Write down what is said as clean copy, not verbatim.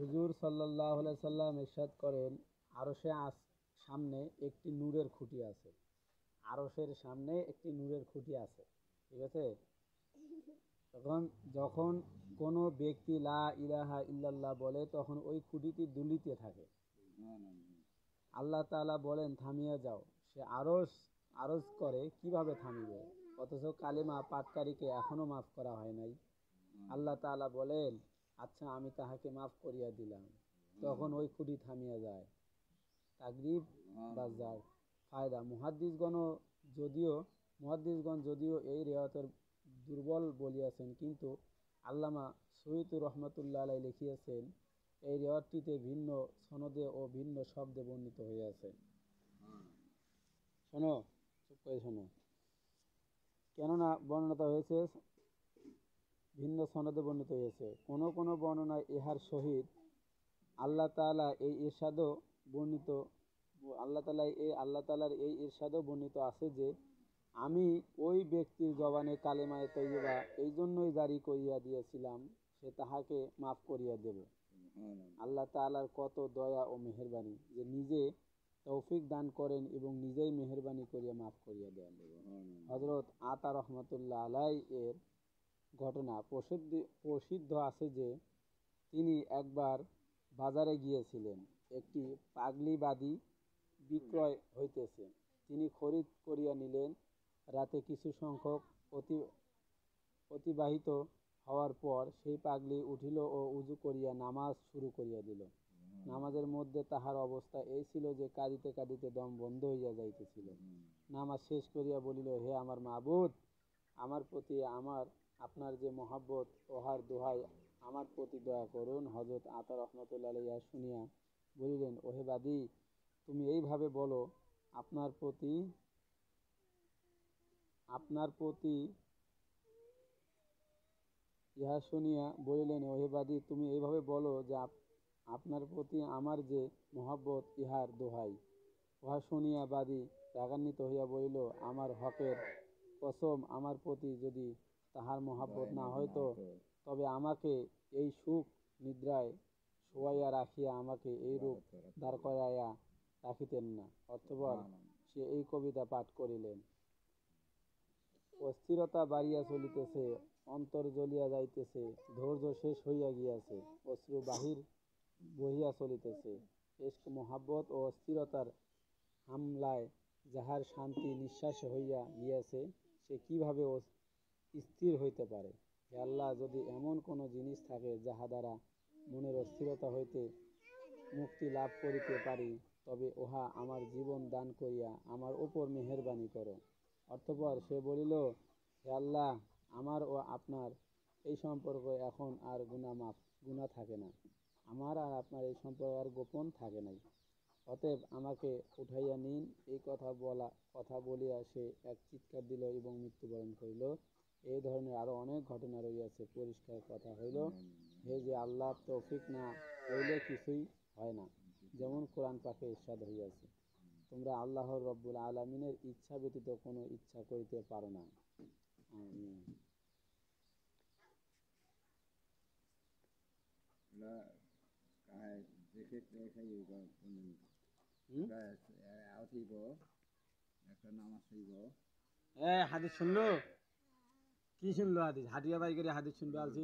হুজুর সাল্লাল্লাহু আলাইহি সাল্লাম ইরশাদ করেন, আরশে সামনে একটি নূরের খুঁটি আছে। আরশের সামনে একটি নূরের খুঁটি আছে, ঠিক আছে। তখন যখন কোনো ব্যক্তি লা ইলাহা ইল্লাল্লাহ বলে তখন ওই খুঁটিটি দুলিতে থাকে। আল্লাহ তাআলা বলেন থামিয়া যাও। সে আরজ করে কিভাবে থামিবে, অথচ কালিমা পাটকারীকে এখনো মাফ করা হয় নাই। আল্লাহ তাআলা বলেন আচ্ছা আমি তাহাকে মাফ করিয়া দিলাম। তখন ওই খুঁটি থামিয়া যায়। তাগরিব বাজার ফায়দা মুহাদ্দিসগণ যদিও এই রিওয়ায়াতের দুর্বল বলিয়াছেন, কিন্তু আল্লামা সয়ুতি রহমাতুল্লাহ আলাইহি লিখিয়াছেন এই রিওয়ায়াতটিতে ভিন্ন সনদে ও ভিন্ন শব্দে বর্ণিত হইয়াছে। শোনো, চুপ করে শোনো। কেননা বর্ণনা হয়েছে ভিন্ন সনদে বর্ণিত হয়েছে। কোন কোন বর্ণনায় ইহার সহিত আল্লাহ তাআলার এই ইরশাদও বর্ণিত আছে যে আমি ওই ব্যক্তির জবানে কালেমায়ে তয়্যিবা এই জন্যই জারি করিয়া দিয়েছিলাম সে তাহাকে মাফ করিয়া দেব। আল্লাহ তাআলার কত দয়া ও মেহেরবানি যে নিজে তৌফিক দান করেন এবং নিজেই মেহেরবানি করিয়া মাফ করিয়া দেন। হযরত আতা রহমাতুল্লাহ আলাইহি এর ঘটনা প্রসিদ্ধ আছে যে তিনি একবার বাজারে গিয়েছিলেন। একটি পাগড়িবাদী বিক্রয় হইতেছে, তিনি খরিদ করিয়া নিলেন। রাতে কিছু সংখ্যক অতিবাহিত হওয়ার পর সেই পাগড়ি উঠিল ও উজু করিয়া নামাজ শুরু করিয়া দিল। নামাজের মধ্যে তাহার অবস্থা এই ছিল যে কাঁদিতে কাঁদিতে দম বন্ধ হইয়া যাইতেছিল। নামাজ শেষ করিয়া বলিল, হে আমার মাবুদ, আমার প্রতি আপনার যে মহব্বত, ওহার দোহাই আমার প্রতি দয়া করুন। হযরত আতা রহমাতুল্লাহ আলাইহি ইহা শুনিয়া বলিলেন, ওহে বাদী, তুমি এইভাবে বলো আপনার প্রতি ইহা শুনিয়া বলিলেন, ওহে বাদী, তুমি এইভাবে বলো যে আপনার প্রতি আমার যে মহব্বত ইহার দোহাই। উহা শুনিয়া বাদী রাগান্বিত হইয়া বলিল, আমার হকের কসম, আমার প্রতি যদি তাহার মহব্বত না হইত তবে আমাকে এই সুখ নিদ্রায় শোয়াইয়া রাখিয়া আমাকে এইরূপ দাঁড় করাইয়া রাখিতেন না। অতঃপর সে এই কবিতা পাঠ করিলেন। অস্থিরতা বাড়িয়া চলিতেছে, অন্তর জ্বলিয়া যাইতেছে, ধৈর্য শেষ হইয়া গিয়াছে, অশ্রু বাহির বহিয়া চলিতেছে। ইশক মোহাব্বত ও অস্থিরতার হামলায় যাহার শান্তি নিঃশ্বাস হইয়া গিয়াছে সে কিভাবে স্থির হইতে পারে? হে আল্লাহ, যদি এমন কোনো জিনিস থাকে যাহা দ্বারা মনের অস্থিরতা হইতে মুক্তি লাভ করিতে পারি তবে উহা আমার জীবন দান করিয়া আমার উপর মেহেরবানি করো। অতঃপর সে বলিল, হে আল্লাহ, আমার ও আপনার এই সম্পর্ক এখন আর গুনাহ থাকে না। আমার আর আপনার এই সম্পর্ক আর গোপন থাকে নাই। অতএব আমাকে উঠাইয়া নিন। এই কথা বলিয়া সে এক চিৎকার দিল এবং মৃত্যুবরণ করিল। এই ধরনের আরো অনেক ঘটনা রইয়াছে। পরিষ্কার কথা হইল, হে যে আল্লাহর তৌফিক না হইলে কিছুই হয় না। যেমন কোরআন পাকে ইরশাদ হইয়াছে, তোমরা আল্লাহর রব্বুল আলামিনের ইচ্ছা ব্যতীত কোনো ইচ্ছা করিতে পারো না। আমিন। হাদিস শুনলো, কি শুনলো? হাদিস হাটিয়া বাই করে হাদিস শুনবে আলছি।